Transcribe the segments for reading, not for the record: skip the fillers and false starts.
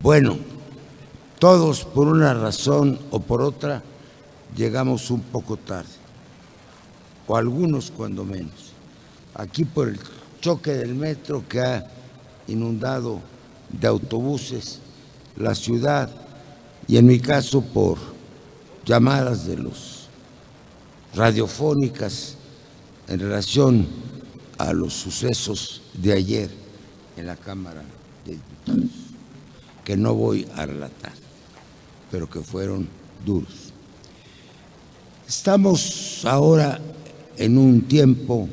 Bueno, todos por una razón o por otra llegamos un poco tarde, o algunos cuando menos. Aquí por el choque del metro que ha inundado de autobuses la ciudad, y en mi caso por llamadas de los radiofónicas en relación a los sucesos de ayer en la Cámara de Diputados, que no voy a relatar, pero que fueron duros. Estamos ahora en un tiempo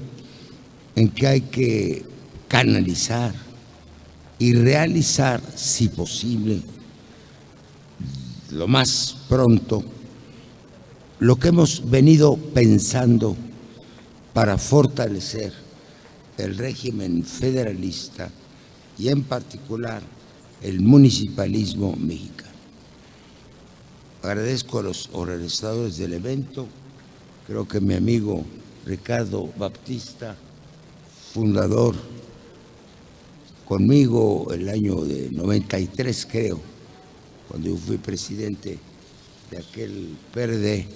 en que hay que canalizar y realizar, si posible, lo más pronto, lo que hemos venido pensando para fortalecer el régimen federalista y en particular el municipalismo mexicano. Agradezco a los organizadores del evento, creo que mi amigo Ricardo Baptista, fundador conmigo el año de 93, creo, cuando yo fui presidente de aquel PRD,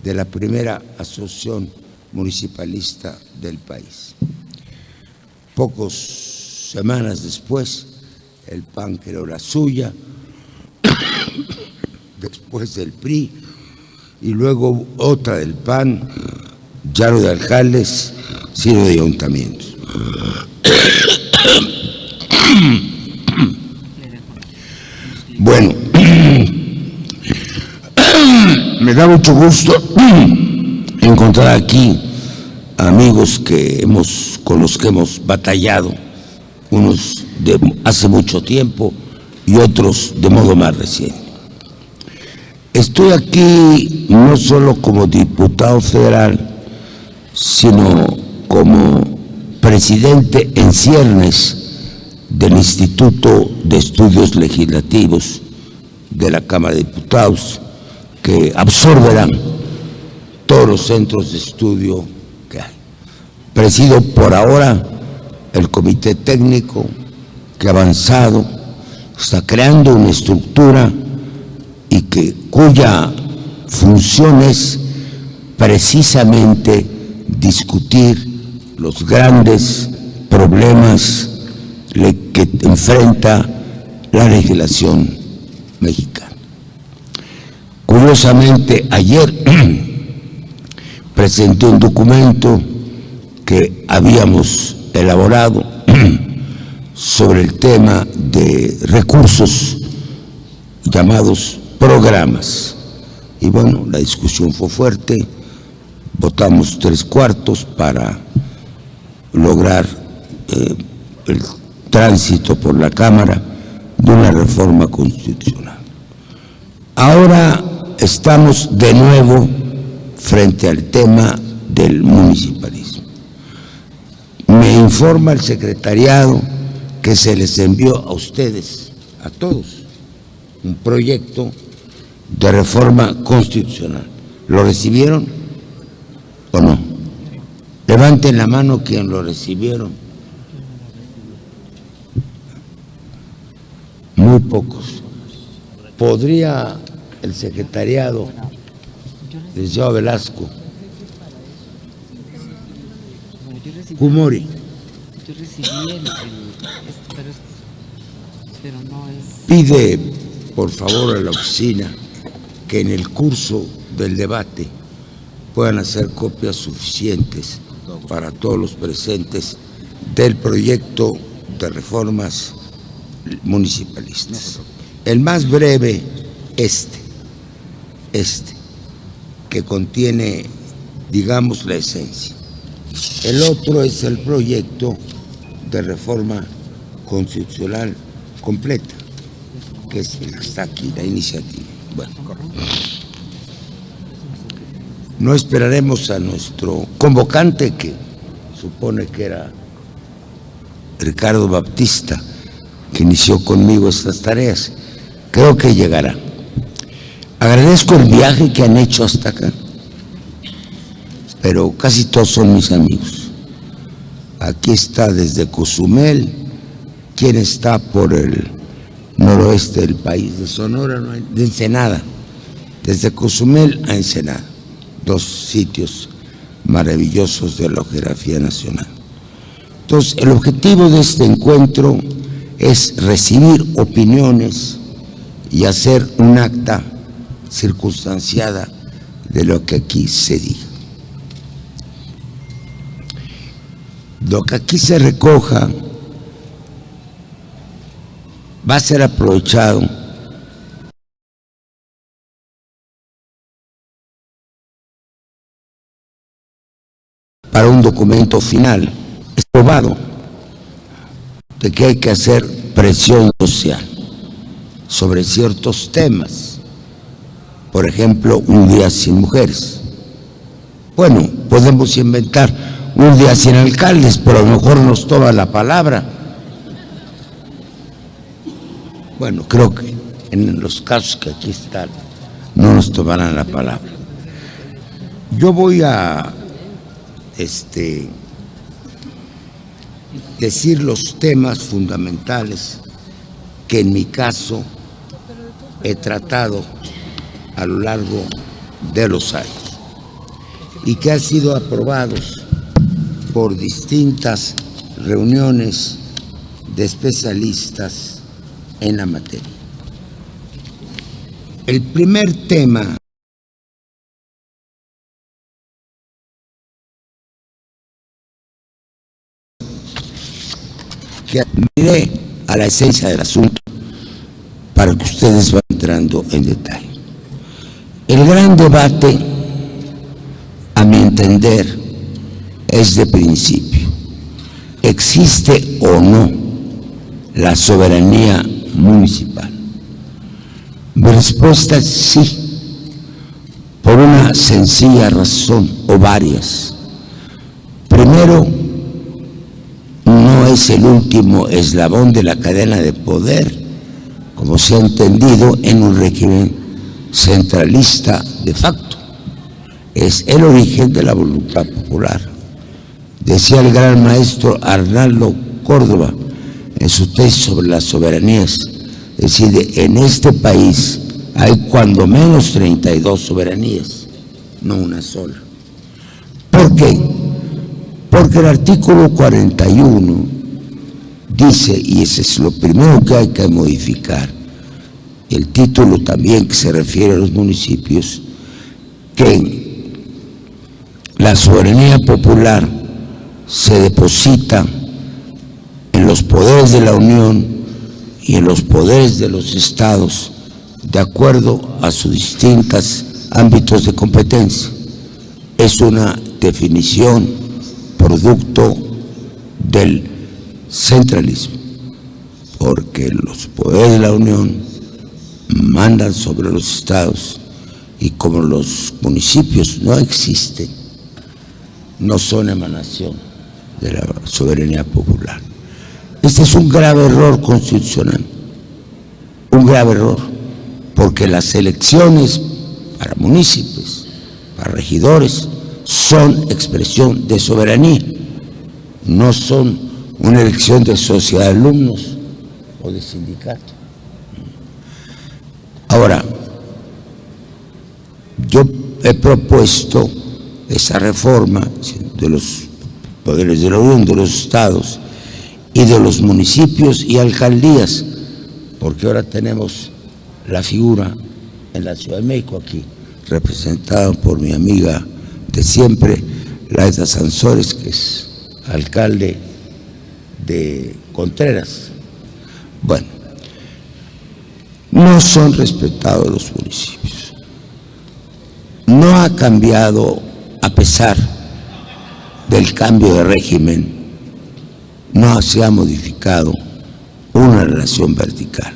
de la primera asociación municipalista del país. Pocas semanas después, el PAN creó la suya, después del PRI, y luego otra del PAN, Yaro de alcaldes, Ciro de ayuntamientos. Bueno, me da mucho gusto encontrar aquí amigos con los que hemos batallado, unos de hace mucho tiempo y otros de modo más reciente. Estoy aquí no solo como diputado federal, sino como presidente en ciernes del Instituto de Estudios Legislativos de la Cámara de Diputados, que absorberán todos los centros de estudio que hay. Presido por ahora el comité técnico que ha avanzado, está creando una estructura y cuya función es precisamente discutir los grandes problemas que enfrenta la legislación mexicana. Curiosamente, ayer presenté un documento que habíamos elaborado sobre el tema de recursos llamados programas. Y bueno, la discusión fue fuerte, votamos 3/4 para lograr el tránsito por la Cámara de una reforma constitucional. Ahora estamos de nuevo frente al tema del municipalismo. Me informa el secretariado que se les envió a ustedes, a todos, un proyecto de reforma constitucional. ¿Lo recibieron o no? Levanten la mano quien lo recibieron. Muy pocos. ¿Podría el secretariado, licenciado Velasco, Kumori, yo recibí pero no es... Pide por favor a la oficina que en el curso del debate puedan hacer copias suficientes para todos los presentes del proyecto de reformas municipalistas. El más breve, este, que contiene, digamos, la esencia. El otro es el proyecto de reforma constitucional completa, que es el que está aquí, la iniciativa. Bueno, no esperaremos a nuestro convocante, que supone que era Ricardo Baptista, que inició conmigo estas tareas. Creo que llegará. Agradezco el viaje que han hecho hasta acá, pero casi todos son mis amigos. Aquí está desde Cozumel, quien está por el noroeste del país, de Sonora, de Ensenada, desde Cozumel a Ensenada, 2 sitios maravillosos de la geografía nacional. Entonces, el objetivo de este encuentro es recibir opiniones y hacer un acta circunstanciada de lo que aquí se diga. Lo que aquí se recoja va a ser aprovechado para un documento final. Es probado de que hay que hacer presión social sobre ciertos temas. Por ejemplo, un día sin mujeres. Bueno, podemos inventar un día sin alcaldes, pero a lo mejor nos toma la palabra. Bueno, creo que en los casos que aquí están no nos tomarán la palabra. Yo voy a decir los temas fundamentales que en mi caso he tratado a lo largo de los años y que han sido aprobados por distintas reuniones de especialistas en la materia. El primer tema que admiré a la esencia del asunto para que ustedes vayan entrando en detalle. El gran debate, a mi entender, es de principio. ¿Existe o no la soberanía municipal? Mi respuesta es sí, por una sencilla razón o varias. Primero, no es el último eslabón de la cadena de poder, como se ha entendido en un régimen centralista de facto. Es el origen de la voluntad popular. Decía el gran maestro Arnaldo Córdoba en su tesis sobre las soberanías, es decir, en este país hay cuando menos 32 soberanías, no una sola. ¿Por qué? Porque el artículo 41 dice, y ese es lo primero que hay que modificar, el título también que se refiere a los municipios, que la soberanía popular se deposita en los poderes de la Unión y en los poderes de los estados de acuerdo a sus distintos ámbitos de competencia. Es una definición producto del centralismo, porque los poderes de la Unión mandan sobre los estados y como los municipios no existen, no son emanación de la soberanía popular. Este es un grave error constitucional, un grave error, porque las elecciones para municipios, para regidores, son expresión de soberanía, no son una elección de sociedad de alumnos o de sindicato. Ahora, yo he propuesto esa reforma de los poderes de la Unión, de los estados y de los municipios y alcaldías, porque ahora tenemos la figura en la Ciudad de México aquí, representada por mi amiga de siempre, Laida Sansores, que es alcalde de Contreras. Bueno, no son respetados los municipios. No ha cambiado, a pesar del cambio de régimen, no se ha modificado una relación vertical.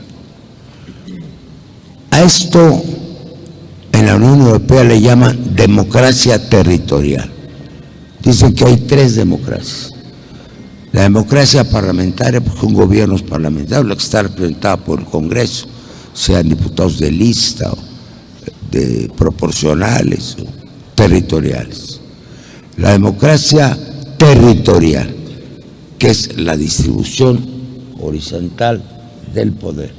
A esto en la Unión Europea le llaman democracia territorial. Dicen que hay 3 democracias. La democracia parlamentaria, porque un gobierno es parlamentario, la que está representada por el Congreso, sean diputados de lista, o de proporcionales, o territoriales. La democracia territorial, que es la distribución horizontal del poder.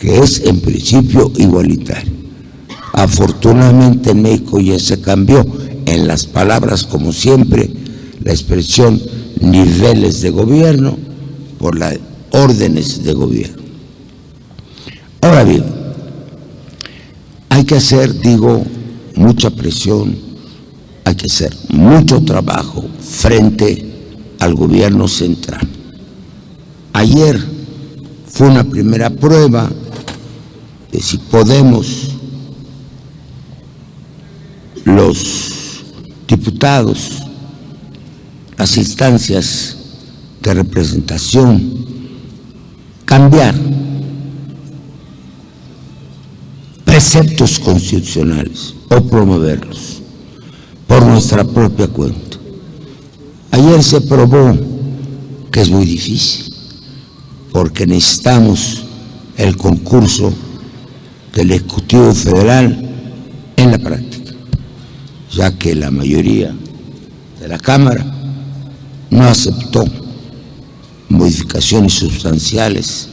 que es en principio igualitario. Afortunadamente en México ya se cambió en las palabras, como siempre, la expresión niveles de gobierno por las órdenes de gobierno. Ahora bien, hay que hacer, digo, mucha presión, hay que hacer mucho trabajo frente al gobierno central. Ayer fue una primera prueba de si podemos, los diputados, las instancias de representación, cambiar preceptos constitucionales o promoverlos por nuestra propia cuenta. Ayer se probó que es muy difícil, porque necesitamos el concurso del Ejecutivo Federal en la práctica, ya que la mayoría de la Cámara no aceptó modificaciones sustanciales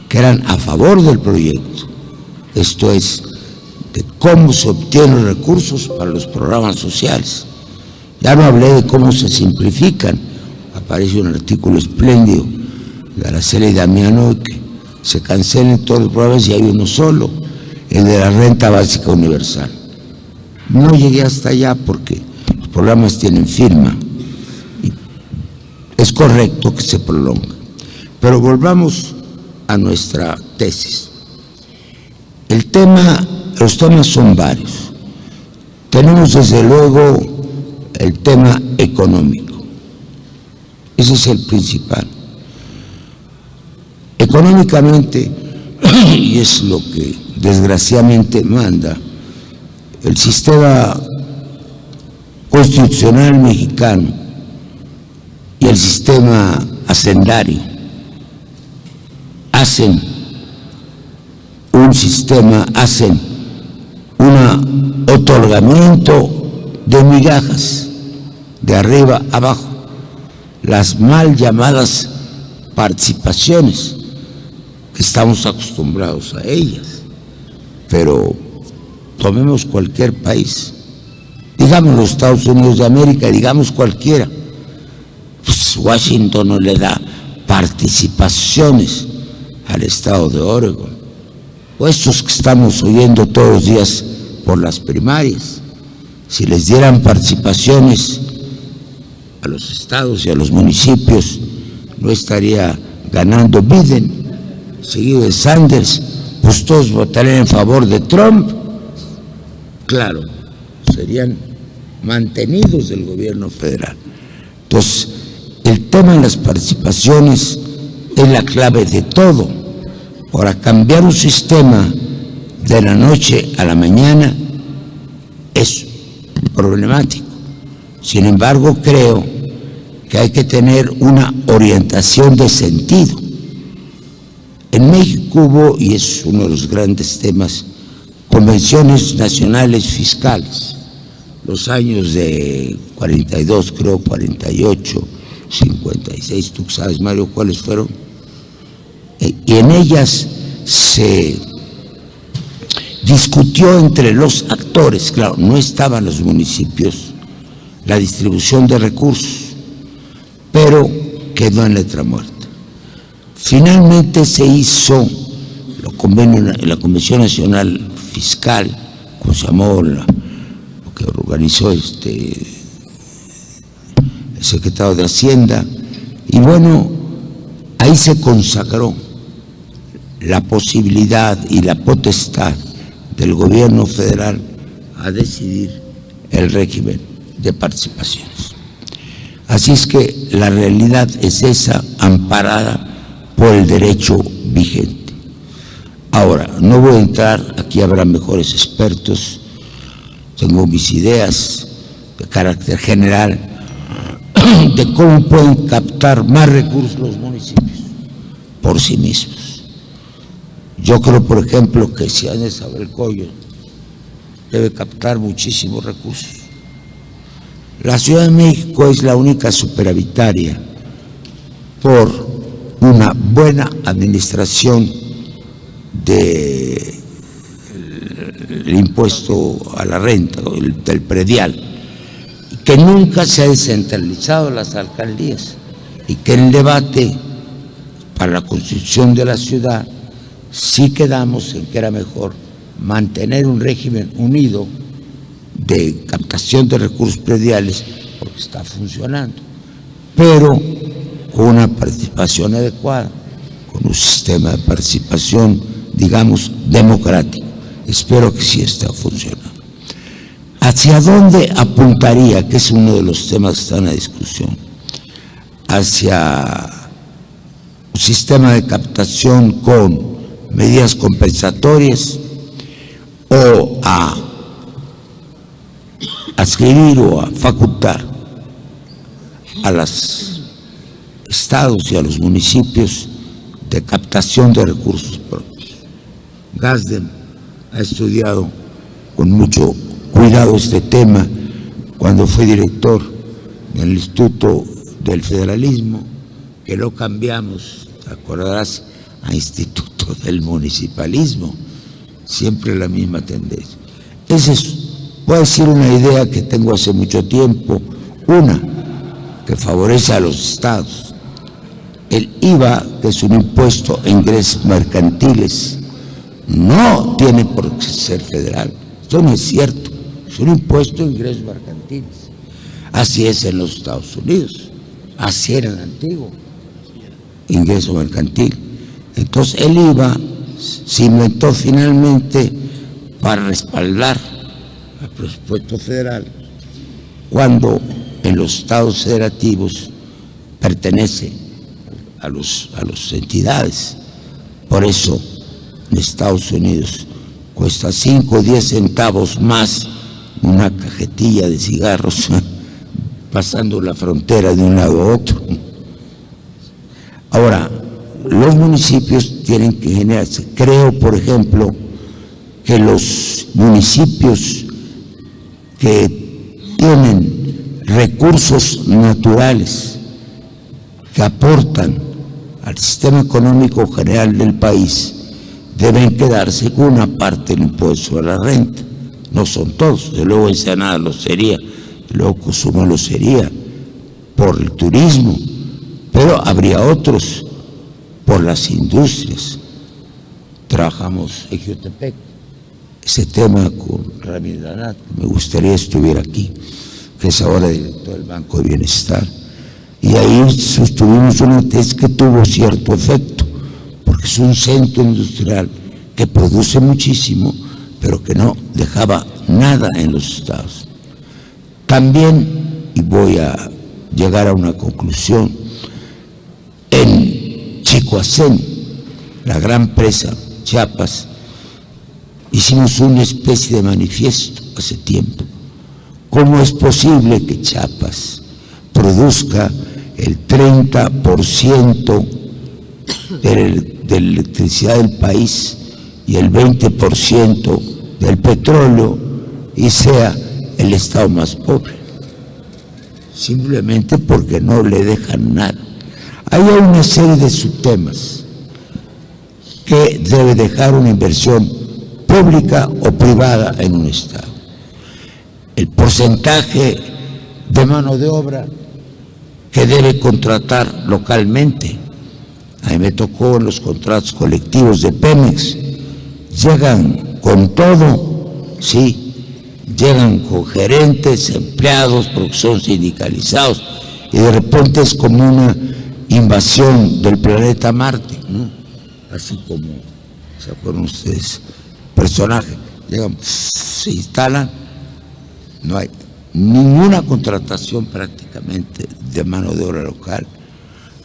que eran a favor del proyecto, esto es, de cómo se obtienen recursos para los programas sociales. Ya no hablé de cómo se simplifican, aparece un artículo espléndido de Araceli Damiano que se cancelen todos los programas y hay uno solo, el de la renta básica universal. No llegué hasta allá porque los programas tienen firma y es correcto que se prolongue. Pero volvamos a nuestra tesis. Los temas son varios. Tenemos desde luego el tema económico. Ese es el principal. Económicamente, y es lo que desgraciadamente manda el sistema constitucional mexicano y el sistema hacendario, hacen un otorgamiento de migajas de arriba abajo, las mal llamadas participaciones, que estamos acostumbrados a ellas. Pero tomemos cualquier país, digamos los Estados Unidos de América, digamos cualquiera, pues Washington no le da participaciones al estado de Oregon, o estos que estamos oyendo todos los días por las primarias. Si les dieran participaciones a los estados y a los municipios, no estaría ganando Biden, seguido de Sanders, pues todos votarían en favor de Trump. Claro, serían mantenidos del gobierno federal. Entonces, el tema de las participaciones es la clave de todo. Para cambiar un sistema de la noche a la mañana es problemático. Sin embargo, creo que hay que tener una orientación de sentido. En México hubo, y es uno de los grandes temas, convenciones nacionales fiscales, los años de 42, creo, 48, 56, tú sabes, Mario, ¿cuáles fueron? Y en ellas se discutió entre los actores, claro, no estaban los municipios, la distribución de recursos, pero quedó en letra muerta. Finalmente se hizo la Convención Nacional Fiscal, como se llamó, lo que organizó el secretario de Hacienda, y bueno, ahí se consagró la posibilidad y la potestad del gobierno federal a decidir el régimen de participaciones. Así es que la realidad es esa, amparada por el derecho vigente. Ahora, no voy a entrar, aquí habrá mejores expertos, tengo mis ideas de carácter general de cómo pueden captar más recursos los municipios por sí mismos. Yo creo, por ejemplo, que Ciudad de Nezahualcóyotl debe captar muchísimos recursos. La Ciudad de México es la única superavitaria por una buena administración del impuesto a la renta, del predial, que nunca se ha descentralizado las alcaldías y que el debate para la construcción de la ciudad sí quedamos en que era mejor mantener un régimen unido de captación de recursos prediales, porque está funcionando, pero con una participación adecuada, con un sistema de participación, digamos, democrático. Espero que sí esté funcionando. ¿Hacia dónde apuntaría? Que es uno de los temas que están en la discusión. Hacia un sistema de captación con medidas compensatorias, o a adscribir o a facultar a los estados y a los municipios de captación de recursos propios. Gassden ha estudiado con mucho cuidado este tema cuando fue director del Instituto del Federalismo, que lo cambiamos, te acordarás, a Instituto del Municipalismo, siempre la misma tendencia. Esa puede ser una idea que tengo hace mucho tiempo, una que favorece a los estados. El IVA, que es un impuesto a ingresos mercantiles, no tiene por qué ser federal. Esto no es cierto, es un impuesto a ingresos mercantiles. Así es en los Estados Unidos, así era en el antiguo ingreso mercantil. Entonces el IVA se inventó finalmente para respaldar al presupuesto federal, cuando en los estados federativos pertenece a las entidades. Por eso en Estados Unidos cuesta 5 o 10 centavos más una cajetilla de cigarros pasando la frontera de un lado a otro. Ahora, los municipios tienen que generarse. Creo, por ejemplo, que los municipios que tienen recursos naturales que aportan al sistema económico general del país deben quedarse con una parte del impuesto a la renta. No son todos, de luego Ensenada lo sería, de luego Cozumel lo sería por el turismo, pero habría otros por las industrias. Trabajamos en Ejutepec ese tema con Ramírez Lanat, me gustaría estuviera aquí, que es ahora director del Banco de Bienestar, y ahí sostuvimos una tesis que tuvo cierto efecto, porque es un centro industrial que produce muchísimo, pero que no dejaba nada en los estados. También, y voy a llegar a una conclusión, en Chicoacén, la gran presa Chiapas, hicimos una especie de manifiesto hace tiempo. ¿Cómo es posible que Chiapas produzca el 30% de la electricidad del país y el 20% del petróleo y sea el estado más pobre? Simplemente porque no le dejan nada. Hay una serie de subtemas que debe dejar una inversión pública o privada en un estado. El porcentaje de mano de obra que debe contratar localmente. A mí me tocó en los contratos colectivos de Pemex, llegan con todo, sí, llegan con gerentes, empleados, porque son sindicalizados, y de repente es como una invasión del planeta Marte, ¿no? Así como, ¿se acuerdan ustedes? Personajes, llegan, se instalan, no hay ninguna contratación prácticamente de mano de obra local,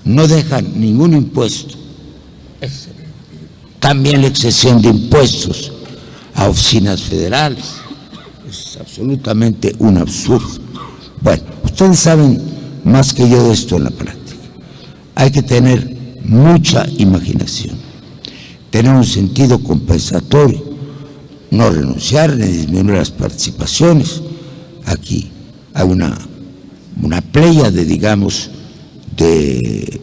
no dejan ningún impuesto. También la excesión de impuestos a oficinas federales es absolutamente un absurdo. Bueno, ustedes saben más que yo de esto en la práctica. Hay que tener mucha imaginación, tener un sentido compensatorio, no renunciar ni disminuir las participaciones. Aquí hay una pléyade, digamos, de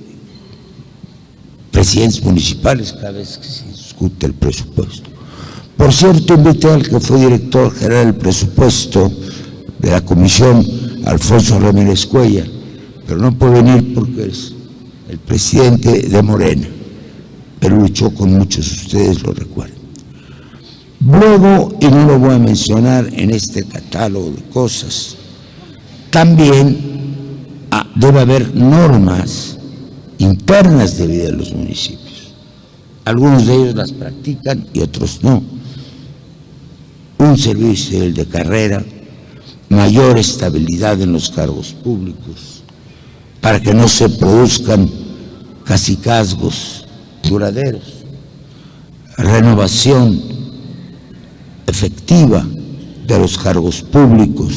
presidentes municipales, cada vez que sus discute el presupuesto. Por cierto, invité al que fue director general del presupuesto de la comisión, Alfonso Ramírez Cuellar, pero no puede venir porque es el presidente de Morena, pero luchó con muchos, ustedes lo recuerdan. Luego, y no lo voy a mencionar en este catálogo de cosas, también debe haber normas internas de vida de los municipios. Algunos de ellos las practican y otros no. Un servicio civil de carrera, mayor estabilidad en los cargos públicos, para que no se produzcan cacicazgos duraderos, renovación efectiva de los cargos públicos,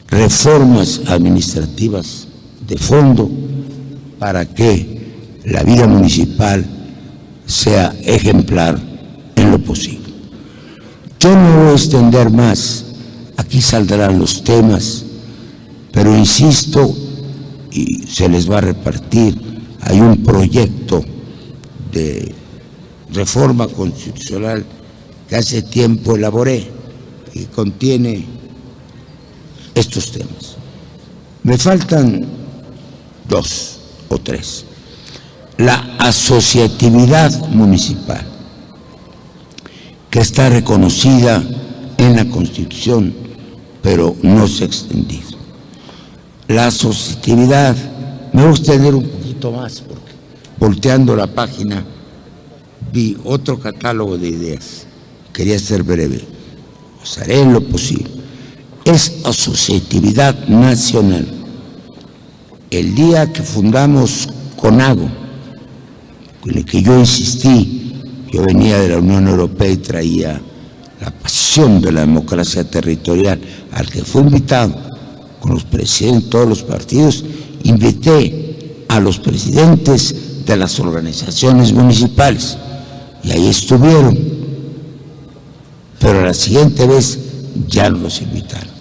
reformas administrativas de fondo para que la vida municipal sea ejemplar en lo posible. Yo no voy a extender más, aquí saldrán los temas, pero insisto, y se les va a repartir, hay un proyecto de reforma constitucional que hace tiempo elaboré y contiene estos temas. Me faltan 2 o 3. La asociatividad municipal, que está reconocida en la Constitución, pero no se ha extendido. La asociatividad, me voy a extender un poquito más, porque volteando la página vi otro catálogo de ideas. Quería ser breve, os haré lo posible. Es asociatividad nacional. El día que fundamos CONAGO, con el que yo insistí, yo venía de la Unión Europea y traía la pasión de la democracia territorial, al que fue invitado con los presidentes de todos los partidos, invité a los presidentes de las organizaciones municipales y ahí estuvieron, pero la siguiente vez ya no los invitaron.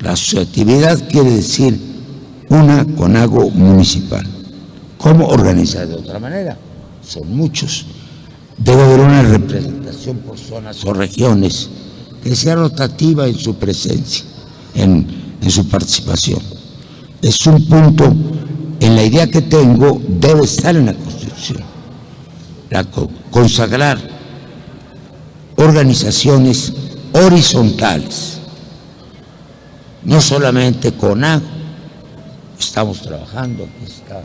La asociatividad quiere decir una CONAGO municipal. ¿Cómo organizar de otra manera? Son muchos. Debe haber una representación por zonas o regiones que sea rotativa en su presencia, en su participación. Es un punto, en la idea que tengo, debe estar en la Constitución. Consagrar organizaciones horizontales, no solamente CONAGO. Estamos trabajando, aquí está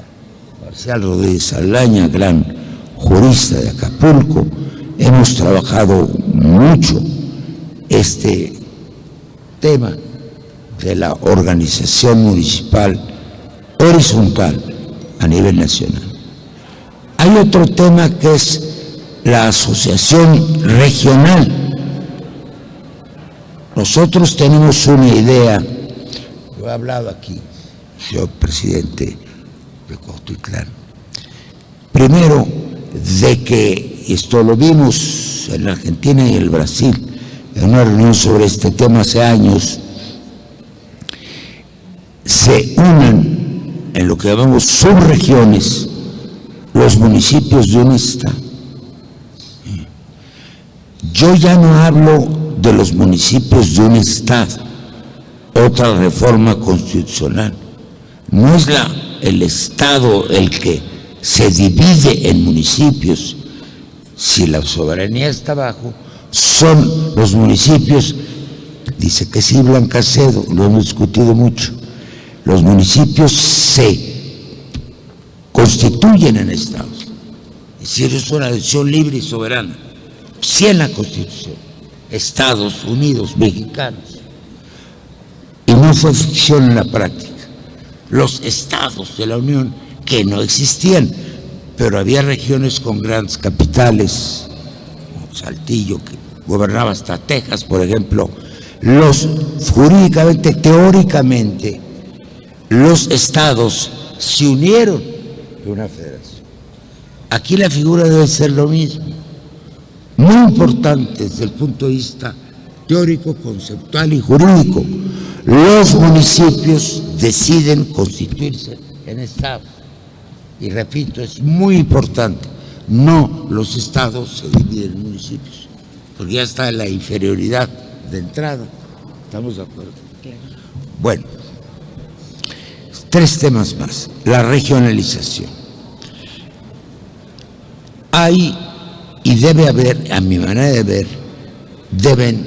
Marcial Rodríguez Saldaña, gran jurista de Acapulco, hemos trabajado mucho este tema de la organización municipal horizontal a nivel nacional. Hay otro tema que es la asociación regional. Nosotros tenemos una idea, yo he hablado aquí, señor presidente de Cuautitlán, primero de que, esto lo vimos en la Argentina y el Brasil, en una reunión sobre este tema hace años, se unan en lo que llamamos subregiones los municipios de un estado. Yo ya no hablo de los municipios de un estado, otra reforma constitucional. No es el estado el que se divide en municipios. Si la soberanía está abajo, son los municipios. Dice que sí, Blanca Cedo, lo hemos discutido mucho. Los municipios se constituyen en estados. Es decir, es una decisión libre y soberana. Sí, en la Constitución, Estados Unidos mexicanos. Y no fue ficción en la práctica. Los estados de la Unión, que no existían, pero había regiones con grandes capitales, como Saltillo, que gobernaba hasta Texas, por ejemplo. Jurídicamente, teóricamente, los estados se unieron en una federación. Aquí la figura debe ser lo mismo. Muy importante desde el punto de vista teórico, conceptual y jurídico. Los municipios deciden constituirse en estados. Y repito, es muy importante, No, los estados se dividen en municipios, porque ya está la inferioridad de entrada. ¿Estamos de acuerdo? Bueno, 3 temas más. La regionalización. Hay y debe haber, a mi manera de ver, deben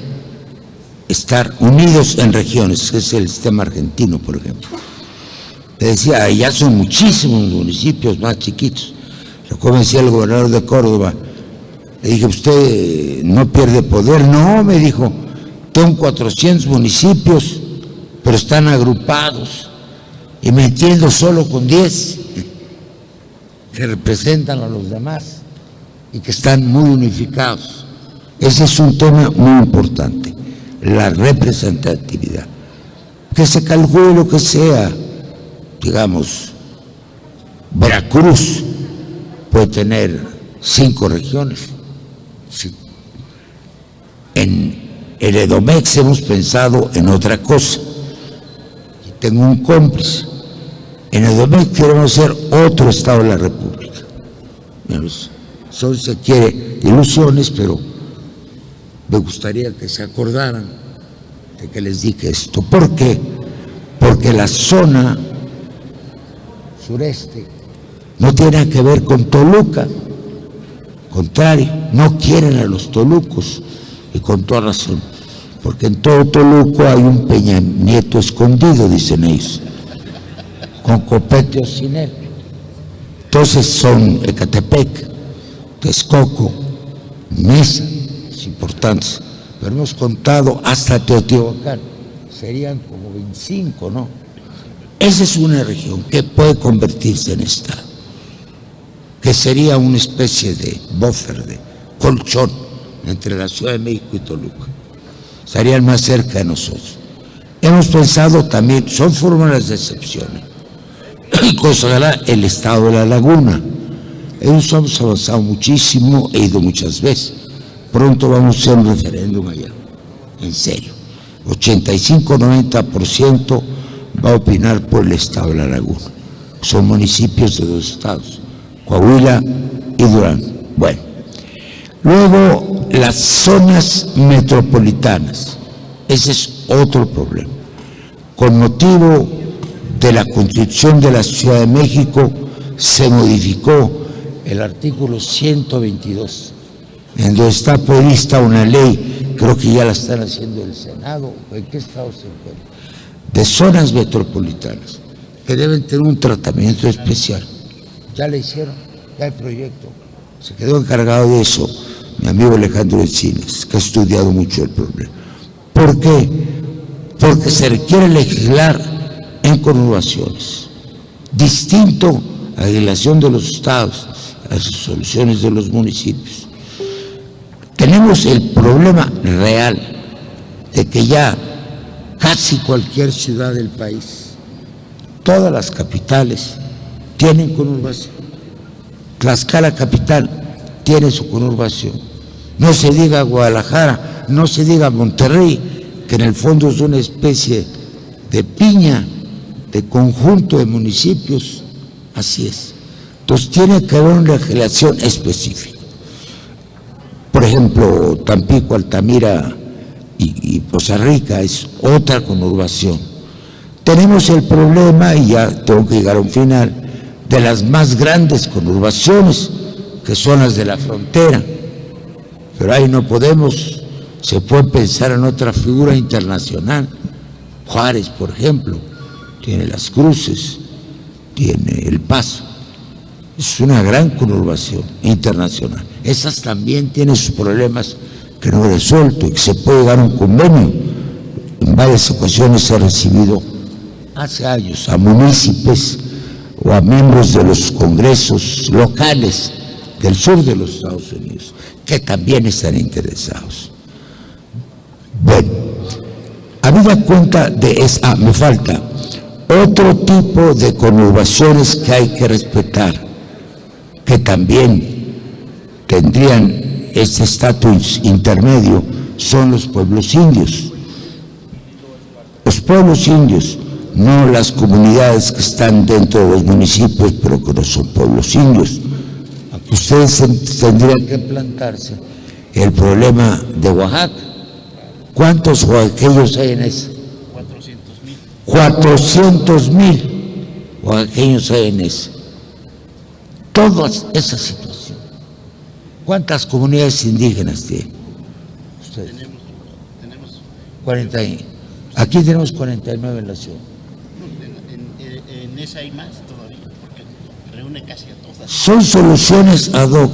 estar unidos en regiones, que es el sistema argentino, por ejemplo. Te decía, ya son muchísimos municipios más chiquitos. Como decía el gobernador de Córdoba, le dije, ¿usted no pierde poder? No, me dijo, tengo 400 municipios, pero están agrupados y me entiendo solo con 10 que representan a los demás y que están muy unificados. Ese es un tema muy importante, la representatividad. Que se calcule lo que sea, digamos, Veracruz puede tener 5 regiones. Sí. En el Edomex hemos pensado en otra cosa. Y tengo un cómplice. En el Edomex queremos ser otro Estado de la República. Eso se quiere ilusiones, pero me gustaría que se acordaran de que les dije esto. ¿Por qué? Porque la zona sureste no tiene que ver con Toluca, contrario, no quieren a los tolucos, y con toda razón, porque en todo Toluco hay un Peña Nieto escondido, dicen ellos, con copete o sin él. Entonces son Ecatepec, Texcoco, Mesa, es importante, pero hemos contado hasta Teotihuacán, serían como 25, ¿no? Esa es una región que puede convertirse en Estado, que sería una especie de buffer, de colchón entre la Ciudad de México y Toluca. Estarían más cerca de nosotros. Hemos pensado también, son fórmulas de excepción, y consagrará el Estado de la Laguna. Hemos avanzado muchísimo, he ido muchas veces. Pronto vamos a hacer un referéndum allá, en serio. 85-90% va a opinar por el Estado de la Laguna. Son municipios de 2 estados, Coahuila y Durango. Bueno, luego las zonas metropolitanas, ese es otro problema. Con motivo de la Constitución de la Ciudad de México se modificó el artículo 122, en donde está prevista una ley, creo que ya la están haciendo el Senado, ¿en qué estado se encuentra?, de zonas metropolitanas, que deben tener un tratamiento especial. Ya le hicieron, ya el proyecto, se quedó encargado de eso mi amigo Alejandro Encinas, que ha estudiado mucho el problema. ¿Por qué? Porque se requiere legislar en conurbaciones, distinto a la legislación de los estados, a las resoluciones de los municipios. Tenemos el problema real de que ya casi cualquier ciudad del país, todas las capitales tienen conurbación. Tlaxcala capital tiene su conurbación. No se diga Guadalajara, no se diga Monterrey, que en el fondo es una especie de piña, de conjunto de municipios. Así es. Entonces tiene que haber una legislación específica. Por ejemplo, Tampico, Altamira y Poza Rica es otra conurbación. Tenemos el problema, y ya tengo que llegar a un final, de las más grandes conurbaciones, que son las de la frontera. Pero ahí no podemos, se puede pensar en otra figura internacional. Juárez, por ejemplo, tiene Las Cruces, tiene El Paso. Es una gran conurbación internacional. Esas también tienen sus problemas que no he resuelto y que se puede llegar a un convenio. En varias ocasiones se ha recibido hace años a municipios o a miembros de los congresos locales del sur de los Estados Unidos que también están interesados. Bueno, habida cuenta de esa, me falta otro tipo de conurbaciones que hay que respetar, que también tendrían este estatus intermedio, son los pueblos indios. Los pueblos indios, no las comunidades que están dentro de los municipios, pero que no son pueblos indios. Ustedes tendrían que plantarse el problema de Oaxaca. ¿Cuántos oaxaqueños hay en esa? 400,000 oaxaqueños hay en esa. Toda esa situación. ¿Cuántas comunidades indígenas tienen ustedes? Tenemos 40. Aquí tenemos 49 en la ciudad. en esa hay más todavía, porque reúne casi a todas. Son soluciones ad hoc.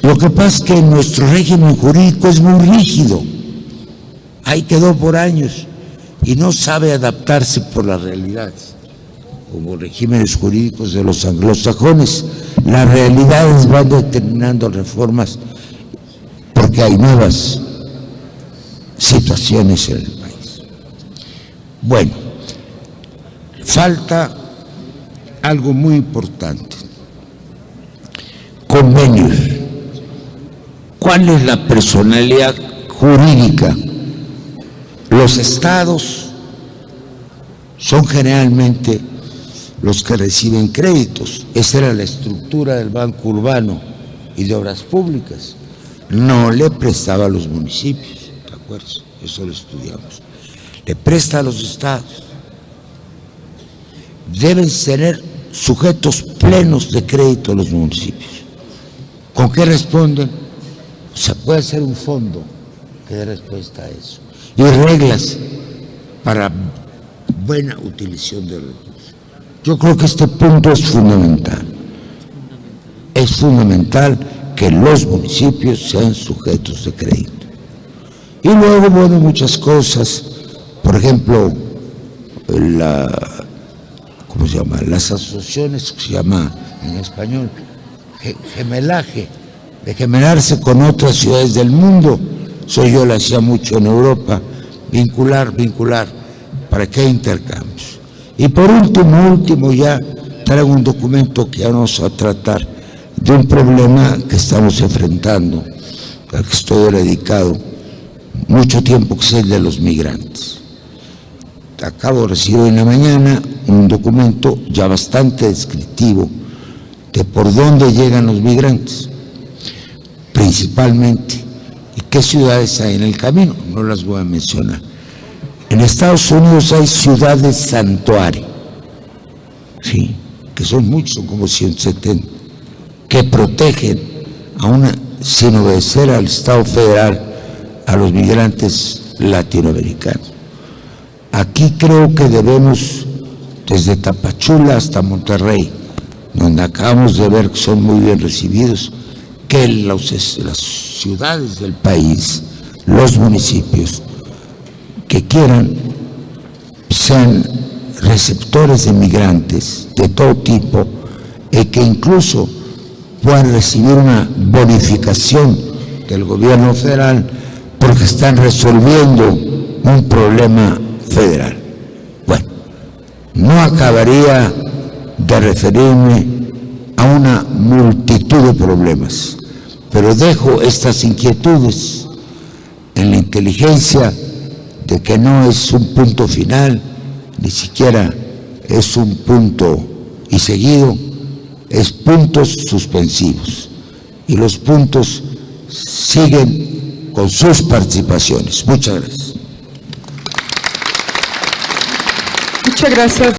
Lo que pasa es que nuestro régimen jurídico es muy rígido. Ahí quedó por años y no sabe adaptarse por las realidades. Como regímenes jurídicos de los anglosajones, las realidades van determinando reformas porque hay nuevas situaciones en el país. Bueno, falta algo muy importante: convenios. ¿Cuál es la personalidad jurídica? Los estados son generalmente los que reciben créditos. Esa era la estructura del Banco Urbano y de Obras Públicas. No le prestaba a los municipios, ¿de acuerdo? Eso lo estudiamos. Le presta a los estados. Deben tener sujetos plenos de crédito a los municipios. ¿Con qué responden? Se puede hacer un fondo que dé respuesta a eso. Y reglas para buena utilización de recursos. Yo creo que este punto es fundamental. Es fundamental que los municipios sean sujetos de crédito. Y luego, bueno, muchas cosas. Por ejemplo, ¿cómo se llama? Las asociaciones, que se llama en español gemelaje, de gemelarse con otras ciudades del mundo. Eso yo lo hacía mucho en Europa, vincular, para que haya intercambios. Y por último ya traigo un documento que ya vamos a tratar de un problema que estamos enfrentando, al que estoy dedicado mucho tiempo, que es el de los migrantes. Acabo de recibir en la mañana un documento ya bastante descriptivo de por dónde llegan los migrantes, principalmente, y qué ciudades hay en el camino. No las voy a mencionar. En Estados Unidos hay ciudades santuario, sí, que son muchos, son como 170, que protegen sin obedecer al Estado federal, a los migrantes latinoamericanos. Aquí creo que debemos, desde Tapachula hasta Monterrey, donde acabamos de ver que son muy bien recibidos, que las ciudades del país, los municipios que quieran, sean receptores de migrantes de todo tipo y que incluso puedan recibir una bonificación del gobierno federal porque están resolviendo un problema federal. Bueno, no acabaría de referirme a una multitud de problemas, pero dejo estas inquietudes en la inteligencia de que no es un punto final, ni siquiera es un punto y seguido, es puntos suspensivos. Y los puntos siguen con sus participaciones. Muchas gracias. Muchas gracias.